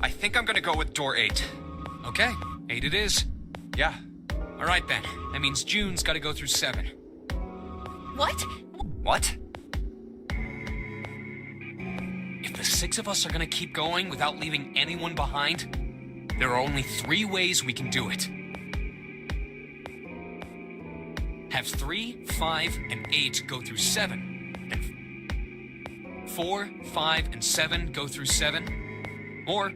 I think I'm gonna go with door 8. Okay, 8 it is. Yeah. All right then. That means June's got to go through 7. What? What? If the 6 of us are gonna keep going without leaving anyone behind, there are only 3 ways we can do it. Have 3, 5, and 8 go through 7, and 4, 5, and 7 go through 7, or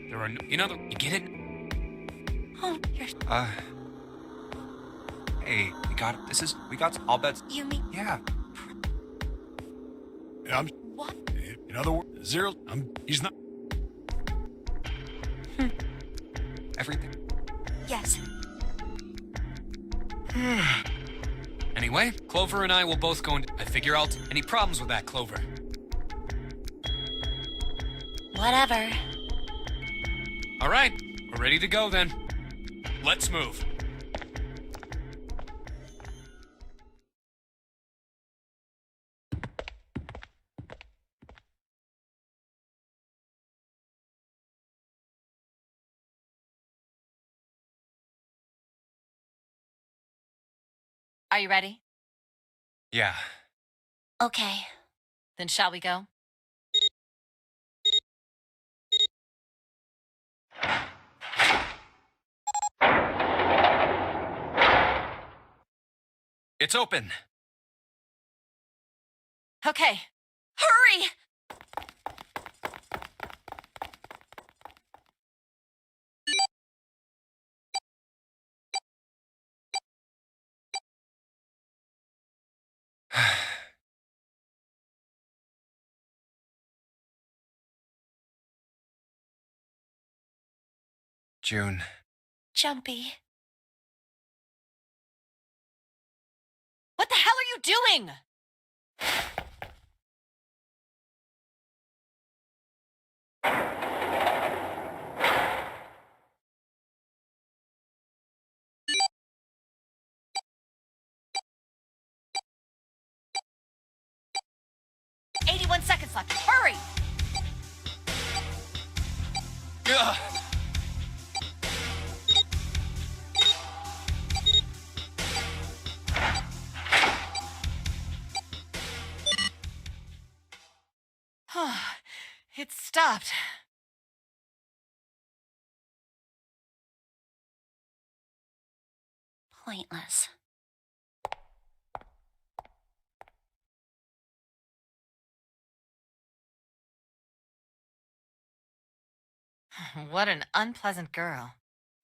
there are you get it? Oh, you're... Hey, we got all bets. You mean... Yeah. What? In other words, 0, he's not... Everything. Yes. Anyway, Clover and I will both go and figure out any problems with that, Clover. Whatever. All right, we're ready to go then. Let's move. Are you ready? Yeah. Okay. Then shall we go? It's open. Okay. Hurry! June. Jumpy. What the hell are you doing? "81 seconds left. Hurry!" Ugh. It stopped. Pointless. What an unpleasant girl.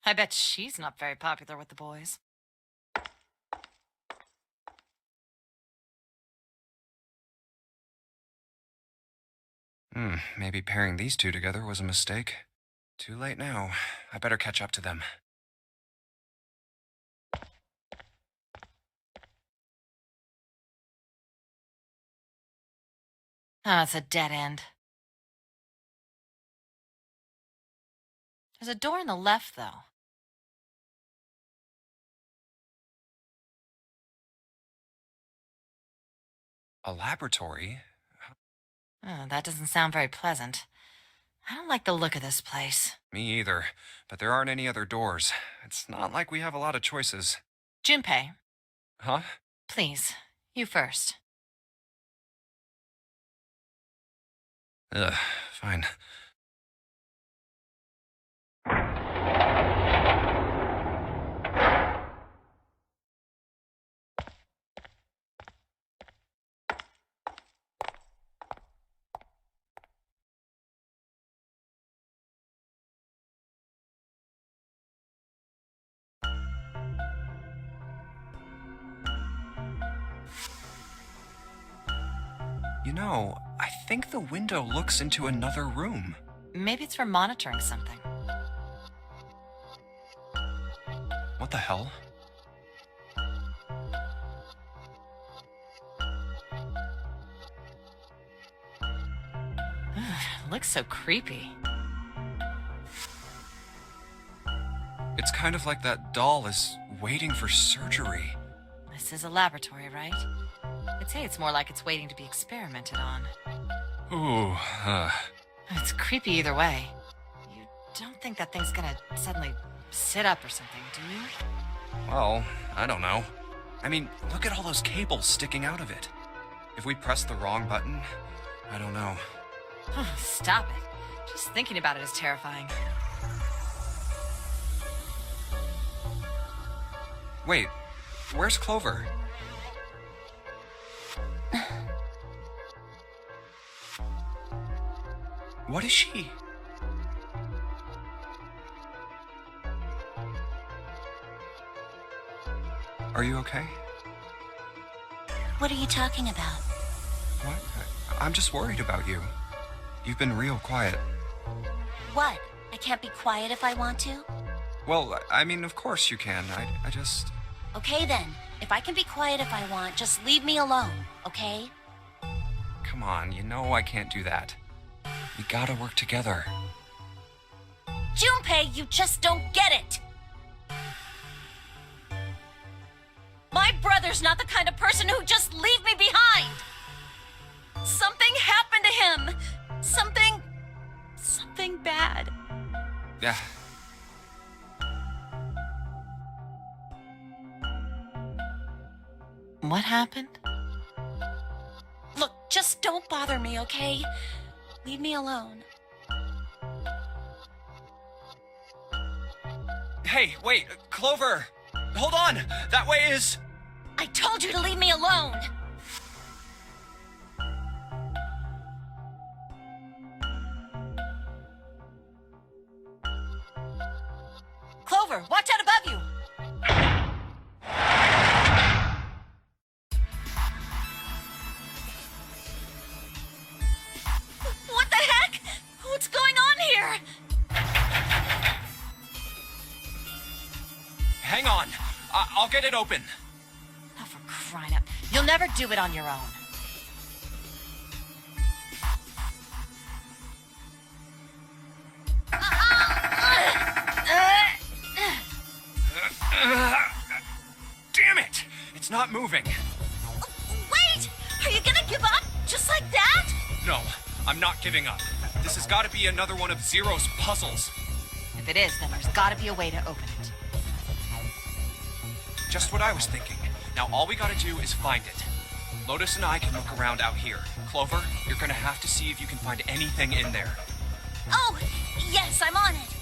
I bet she's not very popular with the boys. Maybe pairing these two together was a mistake. Too late now. I better catch up to them. Oh, it's a dead end. There's a door on the left, though. A laboratory? Oh, that doesn't sound very pleasant. I don't like the look of this place. Me either. But there aren't any other doors. It's not like we have a lot of choices. Junpei, Huh? please, you first. Ugh, fine. You know, I think the window looks into another room. Maybe it's for monitoring something. What the hell? Looks so creepy. It's kind of like that doll is waiting for surgery. This is a laboratory, right? I'd say it's more like it's waiting to be experimented on. Ooh, It's creepy either way. You don't think that thing's gonna suddenly sit up or something, do you? well, I don't know. I mean, look at all those cables sticking out of it. If we press the wrong button, I don't know. Stop it. Just thinking about it is terrifying. Wait, where's Clover? What is she? Are you okay? What are you talking about? What? I'm just worried about you. You've been real quiet. What? I can't be quiet if I want to? Well, I mean, of course you can. I just... Okay then. If I can be quiet if I want, just leave me alone, okay? Come on, you know I can't do that. We gotta work together. Junpei, you just don't get it! My brother's not the kind of person who'd just leave me behind! Something happened to him! Something bad. Yeah. What happened? Look, just don't bother me, okay? Leave me alone. Hey, wait, Clover! Hold on! That way is... I told you to leave me alone! Clover, watch out above you! What the heck? What's going on here? Hang on! I'll get it open. Oh, for crying out. You'll never do it on your own. Damn it! It's not moving. Wait! Are you gonna give up? Just like that? No, I'm not giving up. This has got to be another one of Zero's puzzles. If it is, then there's gotta be a way to open it. Just what I was thinking. Now all we gotta do is find it. Lotus and I can look around out here. Clover, you're gonna have to see if you can find anything in there. Oh, yes, I'm on it.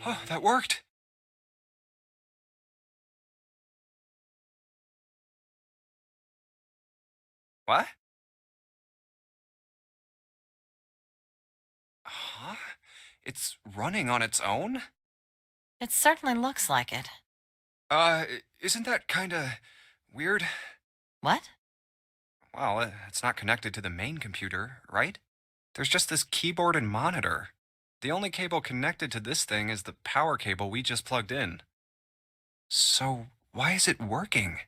Oh, that worked. What? Huh? It's running on its own? It certainly looks like it. Isn't that kinda weird? What? Well, it's not connected to the main computer, right? There's just this keyboard and monitor. The only cable connected to this thing is the power cable we just plugged in. So, why is it working?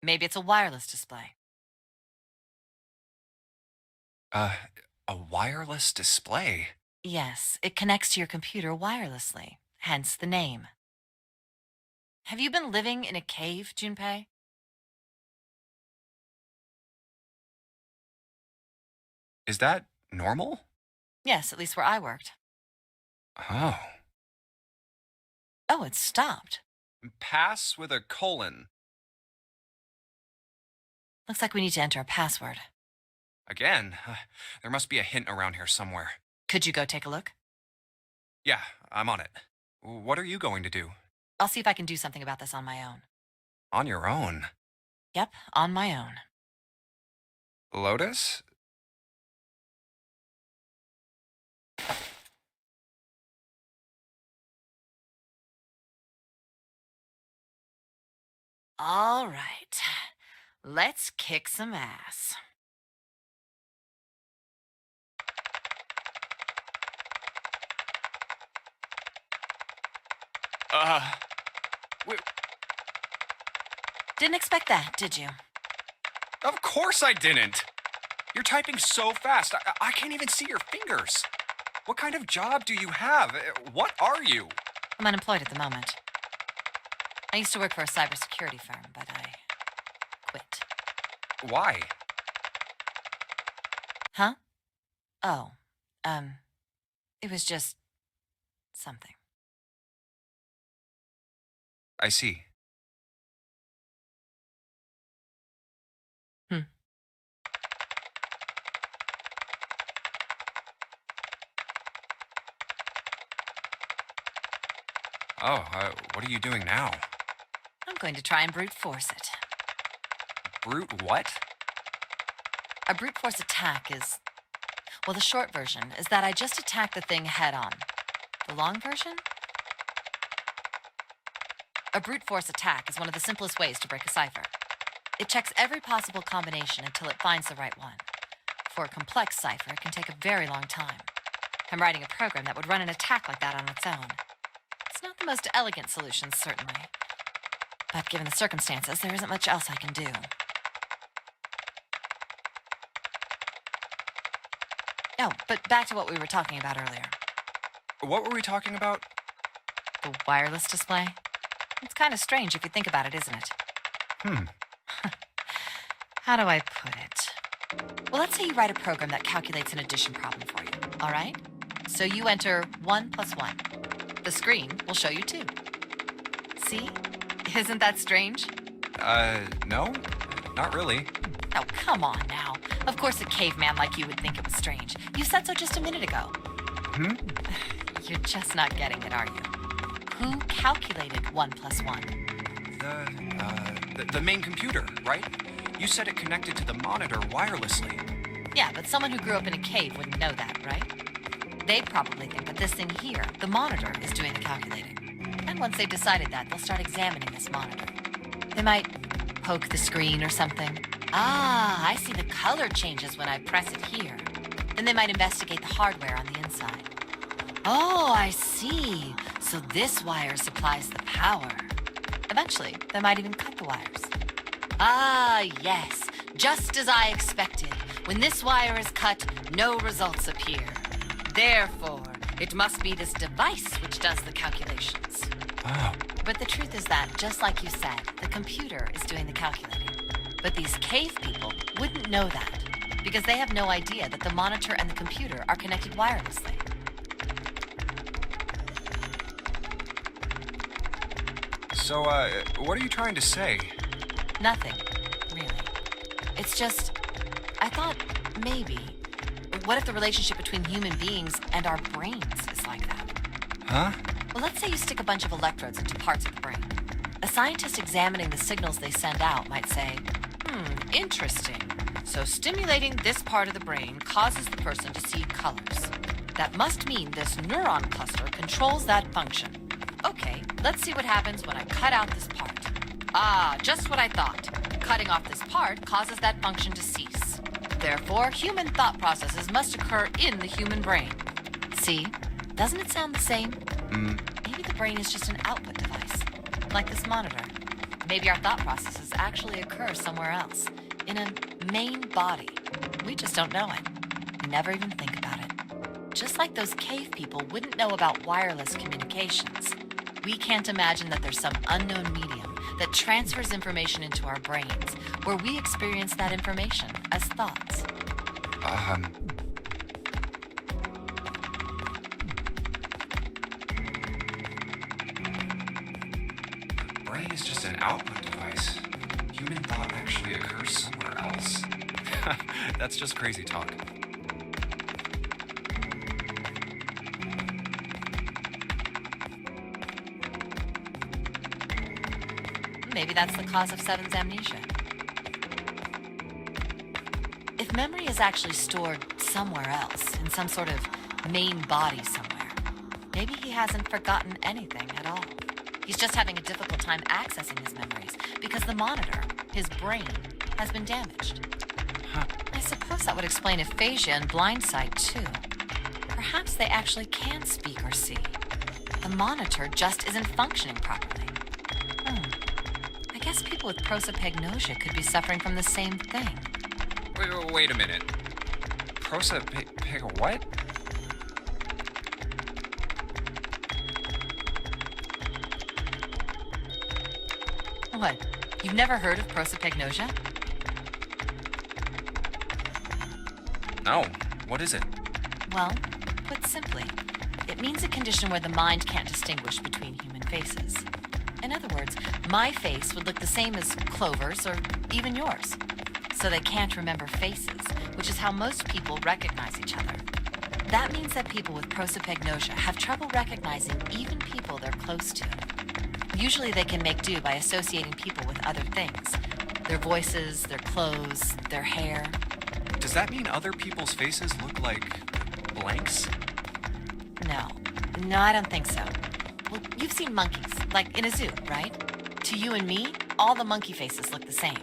Maybe it's a wireless display. Uh, a wireless display? Yes, it connects to your computer wirelessly, hence the name. Have you been living in a cave, Junpei? Is that normal? Yes, at least where I worked. Oh. Oh, it stopped. Pass with a colon. Looks like we need to enter a password. Again? There must be a hint around here somewhere. Could you go take a look? Yeah, I'm on it. What are you going to do? I'll see if I can do something about this on my own. On your own? Yep, on my own. Lotus? All right. Let's kick some ass. Wait, Didn't expect that, did you? of course I didn't! You're typing so fast, I can't even see your fingers. What kind of job do you have? What are you? I'm unemployed at the moment. I used to work for a cybersecurity firm, but I quit. Why? Huh? Oh, it was just something. I see. Hmm. Oh, what are you doing now? I'm going to try and brute force it. Brute what? A brute force attack is... Well, the short version is that I just attack the thing head on. The long version? A brute force attack is one of the simplest ways to break a cipher. It checks every possible combination until it finds the right one. For a complex cipher, it can take a very long time. I'm writing a program that would run an attack like that on its own. It's not the most elegant solution, certainly. But given the circumstances, there isn't much else I can do. Oh, but back to what we were talking about earlier. What were we talking about? The wireless display. It's kind of strange if you think about it, isn't it? How do I put it? Well, let's say you write a program that calculates an addition problem for you, all right? So you enter 1 plus 1. The screen will show you 2. See? Isn't that strange? No, not really. Oh, come on now. Of course a caveman like you would think it was strange. You said so just a minute ago. You're just not getting it, are you? Who calculated 1 plus 1? The main computer, right? You said it connected to the monitor wirelessly. Yeah, but someone who grew up in a cave wouldn't know that, right? They'd probably think that this thing here, the monitor, is doing the calculating. And once they've decided that, they'll start examining this monitor. They might poke the screen or something. Ah, I see the color changes when I press it here. Then they might investigate the hardware on the inside. Oh, I see. So this wire supplies the power. Eventually, they might even cut the wires. Ah, yes. Just as I expected. When this wire is cut, no results appear. Therefore, it must be this device which does the calculations. Oh. But the truth is that, just like you said, the computer is doing the calculating. But these cave people wouldn't know that, because they have no idea that the monitor and the computer are connected wirelessly. So, what are you trying to say? Nothing, really. It's just, I thought maybe, what if the relationship between human beings and our brains is like that? Huh? Well, let's say you stick a bunch of electrodes into parts of the brain. A scientist examining the signals they send out might say, interesting. So stimulating this part of the brain causes the person to see colors. That must mean this neuron cluster controls that function. Okay, let's see what happens when I cut out this part. Ah, just what I thought. Cutting off this part causes that function to cease. Therefore, human thought processes must occur in the human brain. See? Doesn't it sound the same? Maybe the brain is just an output device, like this monitor. Maybe our thought processes actually occur somewhere else, in a main body. We just don't know it. We never even think about it. Just like those cave people wouldn't know about wireless communications, we can't imagine that there's some unknown medium that transfers information into our brains, where we experience that information as thoughts. Brain is just an output device. Human thought actually occurs somewhere else. That's just crazy talk. Maybe that's the cause of Seven's amnesia. If memory is actually stored somewhere else, in some sort of main body somewhere, maybe he hasn't forgotten anything at all. He's just having a difficult time accessing his memories because the monitor, his brain, has been damaged. I suppose that would explain aphasia and blindsight too. Perhaps they actually can speak or see. The monitor just isn't functioning properly. I guess people with prosopagnosia could be suffering from the same thing. Wait a minute. What? What? You've never heard of prosopagnosia? No. What is it? Well, put simply, it means a condition where the mind can't distinguish between human faces. In other words, my face would look the same as Clover's or even yours. So they can't remember faces, which is how most people recognize each other. That means that people with prosopagnosia have trouble recognizing even people they're close to. Usually they can make do by associating people with other things. Their voices, their clothes, their hair. Does that mean other people's faces look like blanks? No, I don't think so. Well, you've seen monkeys, like in a zoo, right? To you and me, all the monkey faces look the same.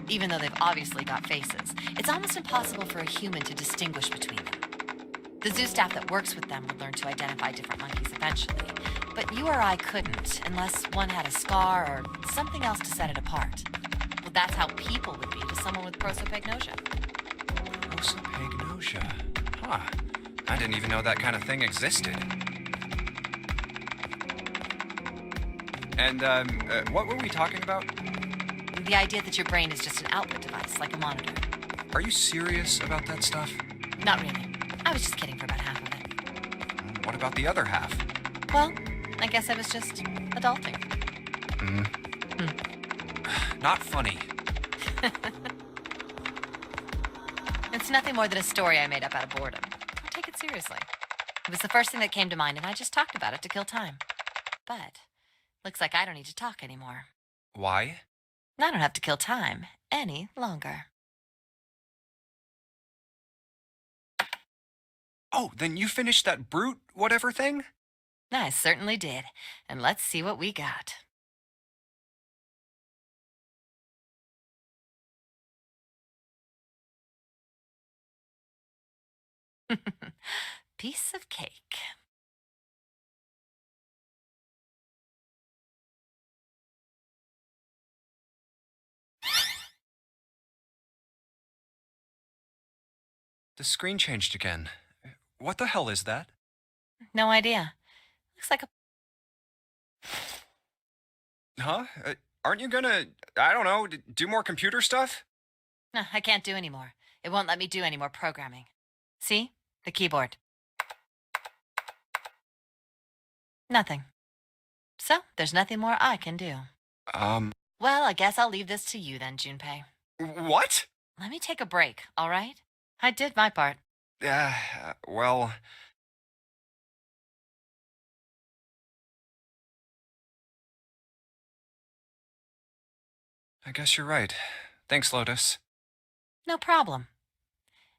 Even though they've obviously got faces, it's almost impossible for a human to distinguish between them. The zoo staff that works with them would learn to identify different monkeys eventually, but you or I couldn't unless one had a scar or something else to set it apart. Well, that's how people would be to someone with prosopagnosia. Prosopagnosia? Huh. I didn't even know that kind of thing existed. And, what were we talking about? The idea that your brain is just an output device, like a monitor. Are you serious about that stuff? Not really. I was just kidding for about half of it. What about the other half? Well, I guess I was just adulting. Not funny. It's nothing more than a story I made up out of boredom. Don't take it seriously. It was the first thing that came to mind, and I just talked about it to kill time. But looks like I don't need to talk anymore. Why? I don't have to kill time any longer. Oh, then you finished that brute whatever thing? I certainly did. And let's see what we got. Piece of cake. The screen changed again. What the hell is that? No idea. Looks like a... Huh? Aren't you gonna, I don't know, do more computer stuff? No, I can't do anymore. It won't let me do any more programming. See? The keyboard. Nothing. So, there's nothing more I can do. Well, I guess I'll leave this to you then, Junpei. What? Let me take a break, all right? I did my part. Well... I guess you're right. Thanks, Lotus. No problem.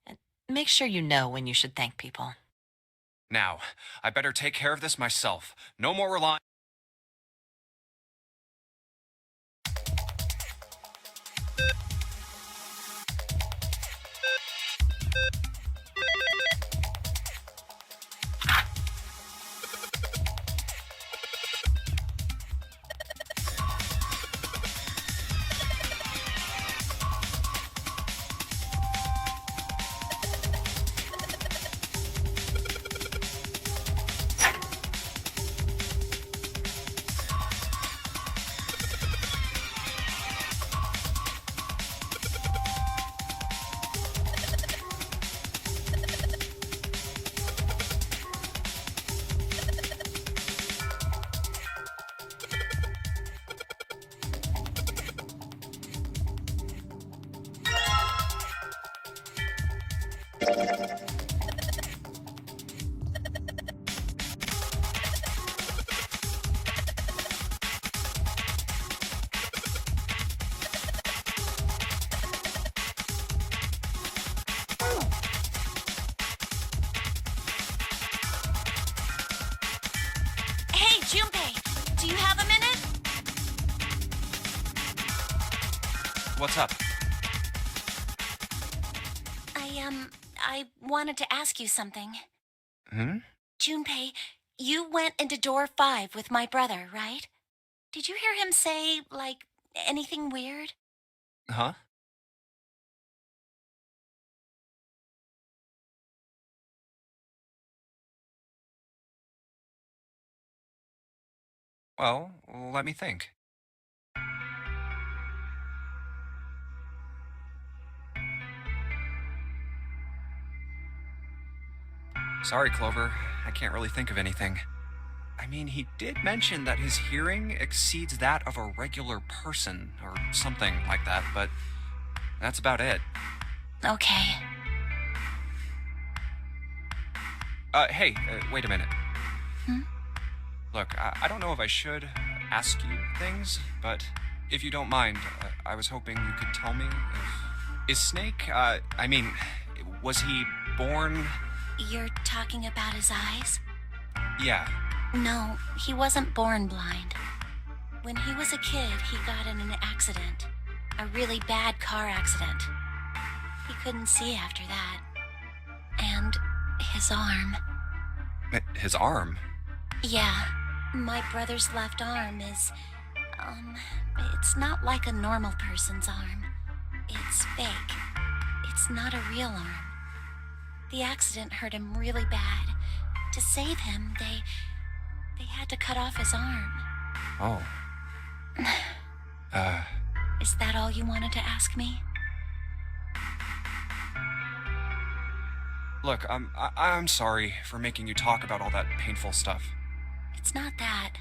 And make sure you know when you should thank people. Now, I better take care of this myself. No more relying... Hey, Junpei, do you have a minute? What's up? I wanted to ask you something. Hmm? Junpei, you went into door 5 with my brother, right? Did you hear him say, like, anything weird? Huh? Well, let me think. Sorry, Clover. I can't really think of anything. I mean, he did mention that his hearing exceeds that of a regular person, or something like that, but that's about it. Okay. Hey, wait a minute. Hmm? Look, I don't know if I should ask you things, but if you don't mind, I was hoping you could tell me if. Is Snake, was he born. You're talking about his eyes? Yeah. No, he wasn't born blind. When he was a kid, he got in an accident. A really bad car accident. He couldn't see after that. And his arm. His arm? Yeah, my brother's left arm is, it's not like a normal person's arm. It's fake. It's not a real arm. The accident hurt him really bad. To save him, they had to cut off his arm. Oh. Is that all you wanted to ask me? Look, I'm sorry for making you talk about all that painful stuff. It's not that.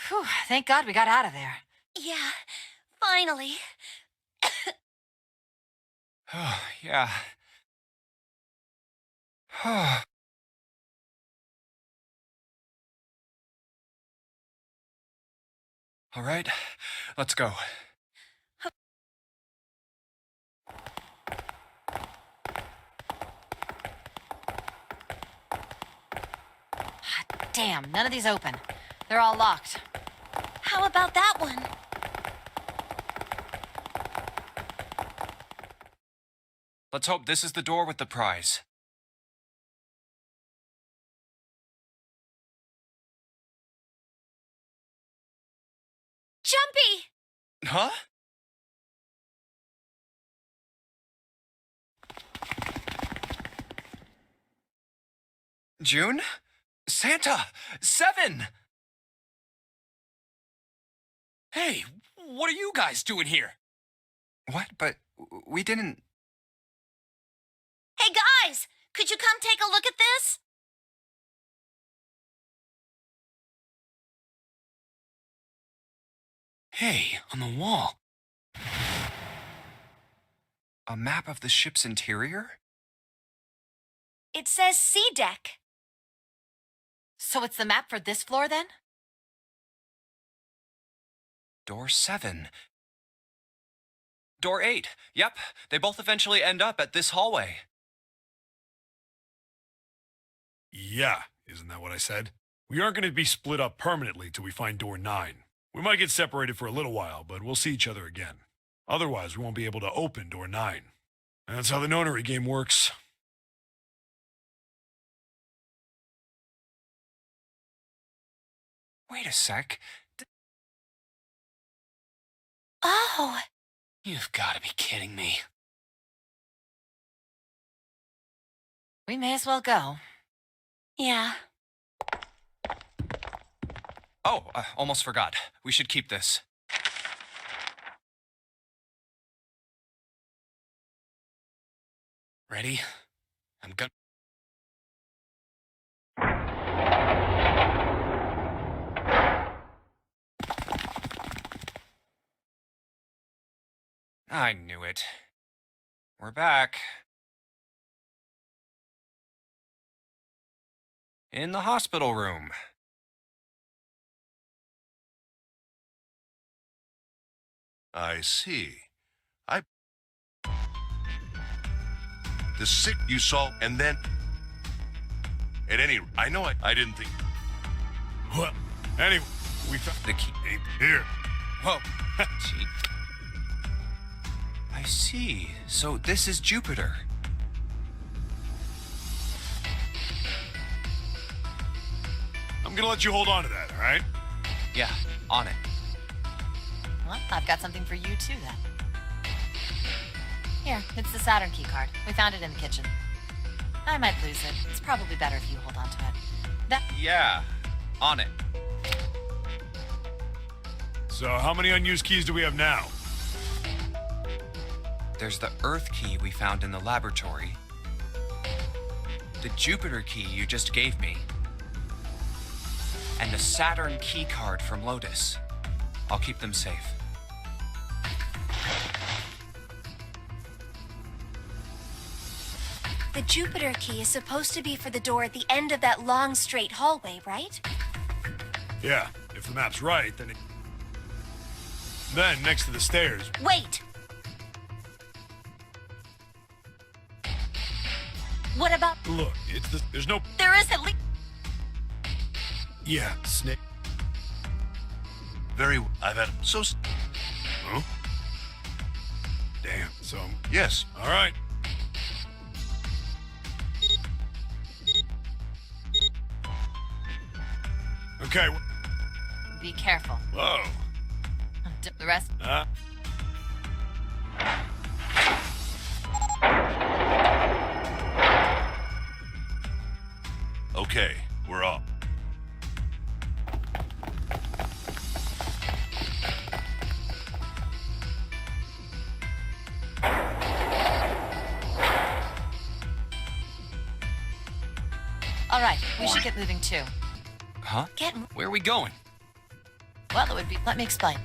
Whew, thank God we got out of there. Yeah, finally. Oh, yeah. Oh. All right, let's go. Damn, none of these open. They're all locked. How about that one? Let's hope this is the door with the prize. Jumpy! Huh? June? Santa! 7! Hey, what are you guys doing here? What? But we didn't... Hey guys, could you come take a look at this? Hey, on the wall. A map of the ship's interior? It says C deck. So it's the map for this floor then? Door 7. Door 8. Yep, they both eventually end up at this hallway. Yeah, isn't that what I said? We aren't going to be split up permanently till we find door 9. We might get separated for a little while, but we'll see each other again. Otherwise, we won't be able to open door 9. And that's how the Nonary game works. Wait a sec. Oh, You've got to be kidding me. We may as well go. yeah. Oh, almost forgot. We should keep this. Ready? I'm gonna... I knew it. We're back. In the hospital room. I see. The sick you saw, and then... At any... I know I didn't think... Well, anyway, we found The key. here. Whoa. Gee. I see. So this is Jupiter. I'm going to let you hold on to that, all right? Yeah, on it. Well, I've got something for you too then. Here, it's the Saturn key card. We found it in the kitchen. I might lose it. It's probably better if you hold on to it. Yeah, on it. So how many unused keys do we have now? There's the Earth key we found in the laboratory. The Jupiter key you just gave me. And a Saturn key card from Lotus. I'll keep them safe. The Jupiter key is supposed to be for the door at the end of that long, straight hallway, right? Yeah, if the map's right, then it... Then, next to the stairs... Wait! What about... Look, it's the... There's no... There is at least... Yeah, snake... Very... I've had... So... Huh? Damn, so... Yes. All right. Okay, Be careful. whoa. The rest. Okay, we're up. All right, we should get moving too. Huh? Get... Where are we going? Well, it would be. Let me explain.